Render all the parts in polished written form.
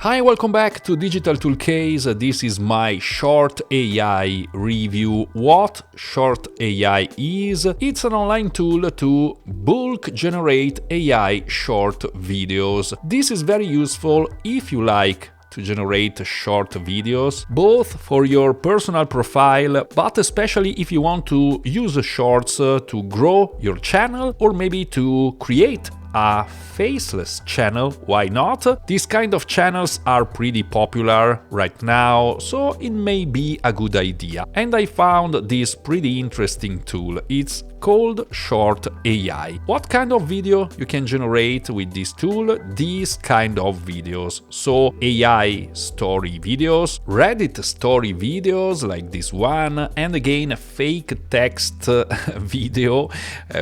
Hi, welcome back to Digital Toolcase. This is my Short AI review. What Short AI is? It's an online tool to bulk generate AI short videos. This is very useful if you like to generate short videos, both for your personal profile, but especially if you want to use shorts to grow your channel or maybe to create a faceless channel. Why not? These kind of channels are pretty popular right now, so it may be a good idea. And I found this pretty interesting tool. It's called Short AI. What kind of video you can generate with this tool? These kind of videos. So AI story videos, Reddit story videos like this one, and again a fake text video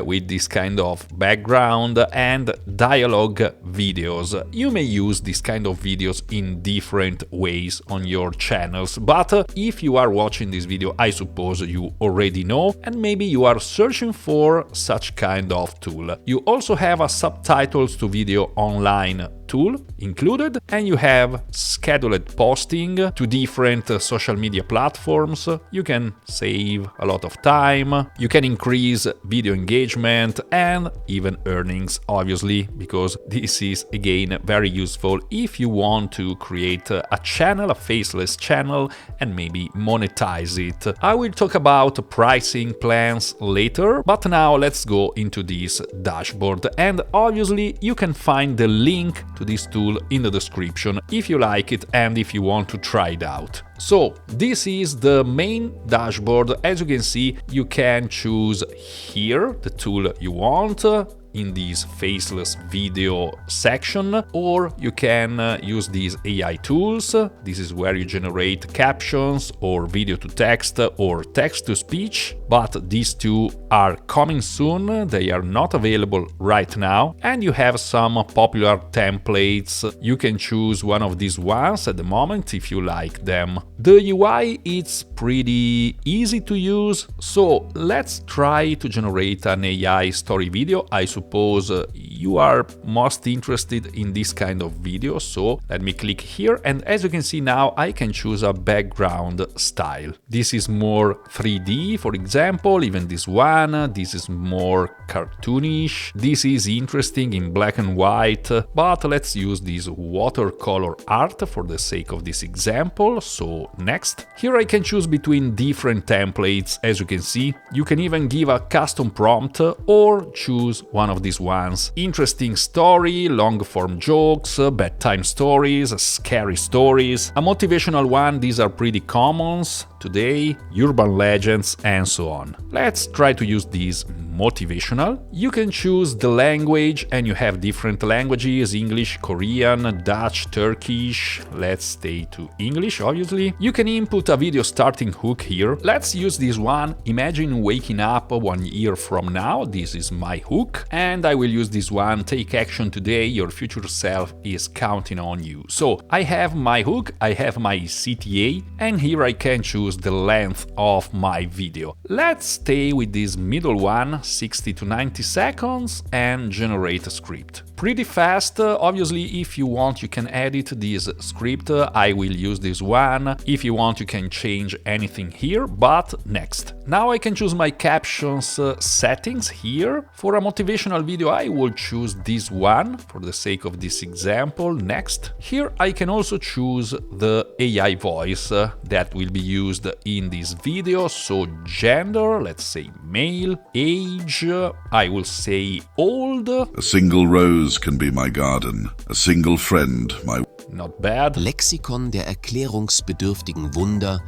with this kind of background, and dialogue videos. You may use this kind of videos in different ways on your channels, but if you are watching this video, I suppose you already know, and maybe you are searching for such kind of tool. You also have a subtitles to video online tool included, and you have scheduled posting to different social media platforms. You can save a lot of time, you can increase video engagement and even earnings, obviously, because this is again very useful if you want to create a channel, a faceless channel, and maybe monetize it. I will talk about pricing plans later, but now let's go into this dashboard, and obviously you can find the link to this tool in the description if you like it and if you want to try it out. So this is the main dashboard. As you can see, you can choose here the tool you want in this faceless video section, or you can use these AI tools. This is where you generate captions or video to text or text to speech, but these two are coming soon. They are not available right now, and you have some popular templates. You can choose one of these ones at the moment if you like them. The UI is pretty easy to use, so let's try to generate an AI story video. I suppose you are most interested in this kind of video, so let me click here, and as you can see now I can choose a background style. This is more 3D, for example, even this one. This is more cartoonish. This is interesting in black and white, but let's use this watercolor art for the sake of this example. So next, here I can choose between different templates. As you can see, you can even give a custom prompt or choose one of these ones. Interesting story, long form jokes, bedtime stories, scary stories, a motivational one. These are pretty commons today, urban legends, and so on. Let's try to use these motivational. You can choose the language, and you have different languages: English, Korean, Dutch, Turkish. Let's stay to English, obviously. You can input a video starting hook here. Let's use this one. Imagine waking up 1 year from now. This is my hook, and I will use this one. Take action today, your future self is counting on you. So I have my hook, I have my CTA, and here I can choose the length of my video. Let's stay with this middle one, 60 to 90 seconds, and generate a script. Pretty fast. Obviously, if you want, you can edit this script. I will use this one. If you want, you can change anything here, but next. Now I can choose my captions settings here. For a motivational video, I will choose this one for the sake of this example. Next. Here I can also choose the AI voice that will be used in this video. So gender, let's say male, age, I will say old. A single rose can be my garden, a single friend my... Not bad. Lexikon der erklärungsbedürftigen Wunder.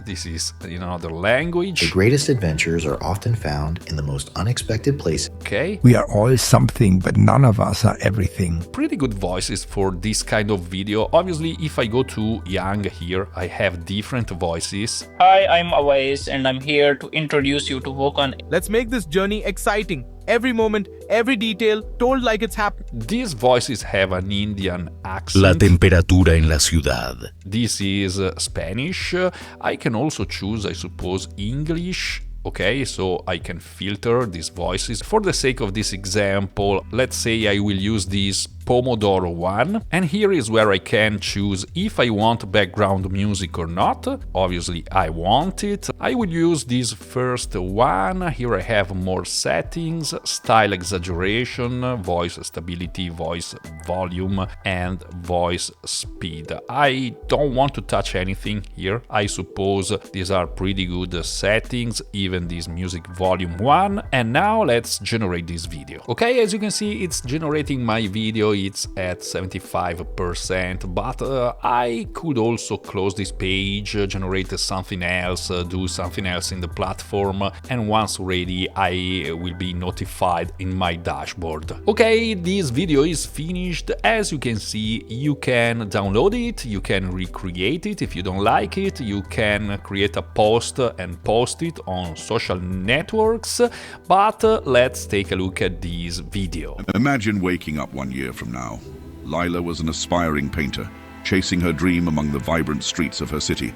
This is in another language. The greatest adventures are often found in the most unexpected places. Okay. We are all something, but none of us are everything. Pretty good voices for this kind of video. Obviously, if I go to Young here, I have different voices. Hi, I'm Awais, and I'm here to introduce you to Wokan. Let's make this journey exciting. Every moment, every detail, told like it's happening. These voices have an Indian accent. La temperatura en la ciudad. This is Spanish. I can also choose, I suppose, English. Okay, so I can filter these voices. For the sake of this example, let's say I will use this Pomodoro one, and here is where I can choose if I want background music or not. Obviously I want it. I will use this first one. Here I have more settings, style exaggeration, voice stability, voice volume, and voice speed. I don't want to touch anything here. I suppose these are pretty good settings, even this music volume one. And now let's generate this video. Okay, as you can see, it's generating my video. It's at 75%, but I could also close this page, generate something else, do something else in the platform, and once ready I will be notified in my dashboard. Okay, this video is finished. As you can see, you can download it, you can recreate it. If you don't like it, you can create a post and post it on social networks, but let's take a look at this video. Imagine waking up 1 year from now. Lila was an aspiring painter, chasing her dream among the vibrant streets of her city.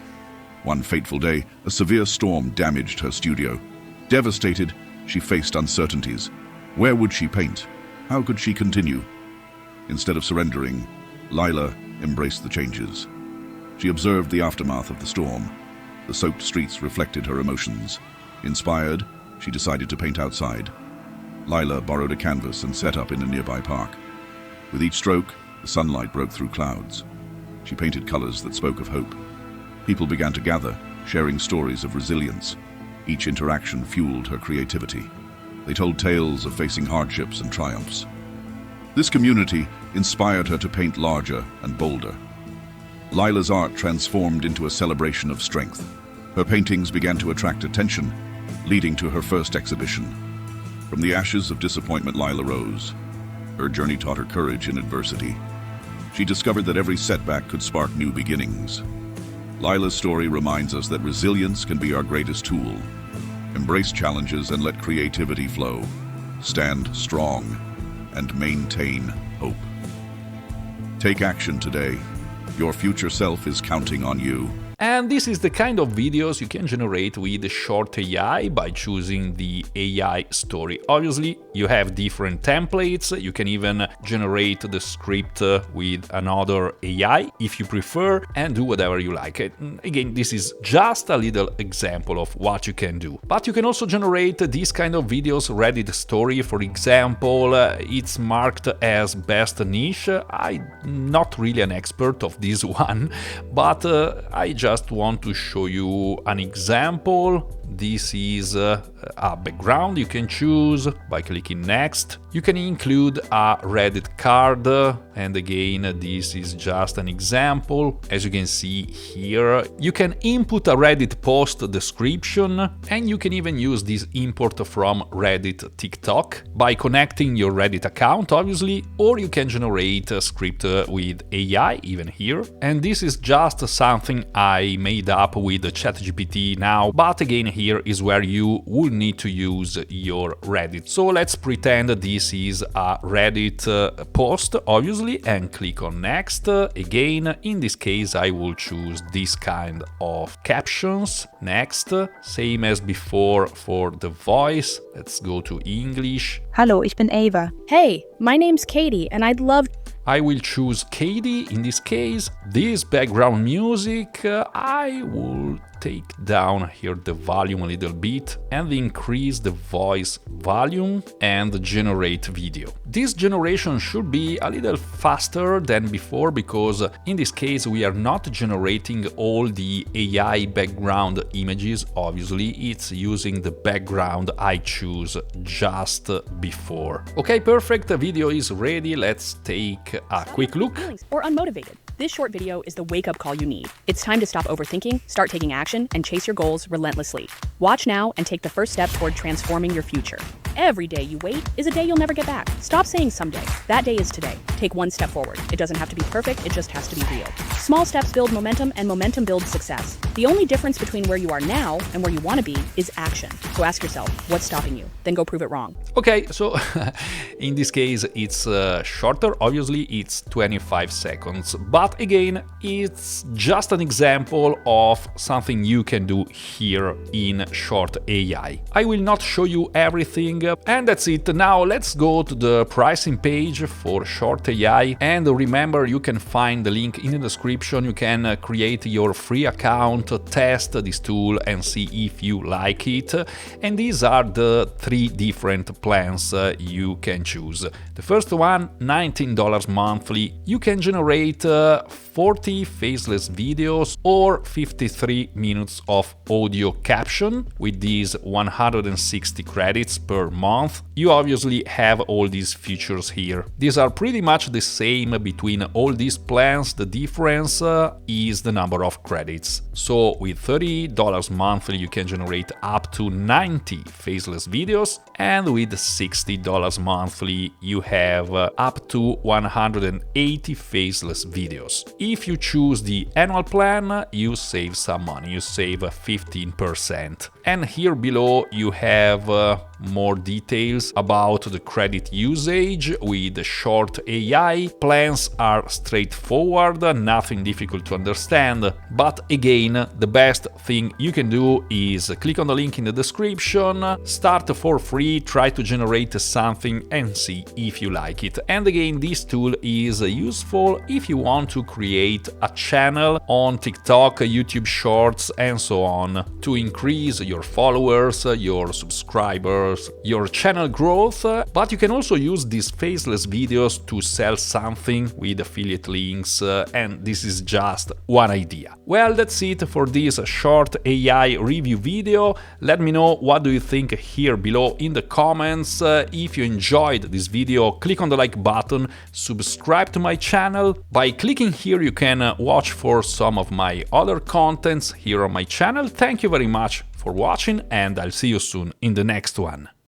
One fateful day, a severe storm damaged her studio. Devastated, she faced uncertainties. Where would she paint? How could she continue? Instead of surrendering, Lila embraced the changes. She observed the aftermath of the storm. The soaked streets reflected her emotions. Inspired, she decided to paint outside. Lila borrowed a canvas and set up in a nearby park. With each stroke, the sunlight broke through clouds. She painted colors that spoke of hope. People began to gather, sharing stories of resilience. Each interaction fueled her creativity. They told tales of facing hardships and triumphs. This community inspired her to paint larger and bolder. Lila's art transformed into a celebration of strength. Her paintings began to attract attention, leading to her first exhibition. From the ashes of disappointment, Lila rose. Her journey taught her courage in adversity. She discovered that every setback could spark new beginnings. Lila's story reminds us that resilience can be our greatest tool. Embrace challenges and let creativity flow. Stand strong and maintain hope. Take action today. Your future self is counting on you. And this is the kind of videos you can generate with Short AI by choosing the AI story. Obviously, you have different templates. You can even generate the script with another AI if you prefer, and do whatever you like. Again, this is just a little example of what you can do. But you can also generate these kind of videos, Reddit story, for example. It's marked as best niche. I'm not really an expert of this one, but I just want to show you an example. This is a background you can choose by clicking next. You can include a Reddit card, and again, this is just an example. As you can see here, you can input a Reddit post description, and you can even use this import from Reddit TikTok by connecting your Reddit account, obviously, or you can generate a script with AI, even here. And this is just something I made up with ChatGPT now, but again, here is where you will need to use your Reddit. So let's pretend this is a Reddit post, obviously, and click on next. Again, in this case, I will choose this kind of captions. Next, same as before for the voice. Let's go to English. Hallo, ich bin Ava. Hey, my name's Katie, and I'd love... I will choose Katie in this case. This background music, I will take down here the volume a little bit and increase the voice volume and generate video. This generation should be a little faster than before, because in this case we are not generating all the AI background images. Obviously, it's using the background I choose just before. Okay, perfect, the video is ready. Let's take a quick look. Or unmotivated. This short video is the wake-up call you need. It's time to stop overthinking, start taking action, and chase your goals relentlessly. Watch now and take the first step toward transforming your future. Every day you wait is a day you'll never get back. Stop saying someday. That day is today. Take one step forward. It doesn't have to be perfect, it just has to be real. Small steps build momentum, and momentum builds success. The only difference between where you are now and where you want to be is action. So ask yourself, what's stopping you? Then go prove it wrong. Okay, so in this case it's shorter, obviously it's 25 seconds, but again it's just an example of something you can do here in Short AI. I will not show you everything, and that's it. Now let's go to the pricing page for Short AI, and remember, you can find the link in the description. You can create your free account, test this tool and see if you like it, and these are the three different plans you can choose. The first one, $19 monthly. You can generate 40 faceless videos or 53 minutes of audio caption with these 160 credits per month. You obviously have all these features here. These are pretty much the same between all these plans. The difference is the number of credits. So with $30 monthly you can generate up to 90 faceless videos, and with $60 monthly you have up to 180 faceless videos. If you choose the annual plan, you save some money, you save 15%. And here below you have more details about the credit usage with the Short AI. Plans are straightforward, nothing difficult to understand, but again, the best thing you can do is click on the link in the description, start for free, try to generate something and see if you like it. And again, this tool is useful if you want to create a channel on TikTok, YouTube Shorts and so on to increase your followers, your subscribers, your channel growth, but you can also use these faceless videos to sell something with affiliate links, and this is just one idea. Well, that's it for this Short AI review video. Let me know what do you think here below in the comments. If you enjoyed this video, click on the like button, subscribe to my channel. By clicking here you can watch for some of my other contents here on my channel. Thank you very much for watching, and I'll see you soon in the next one.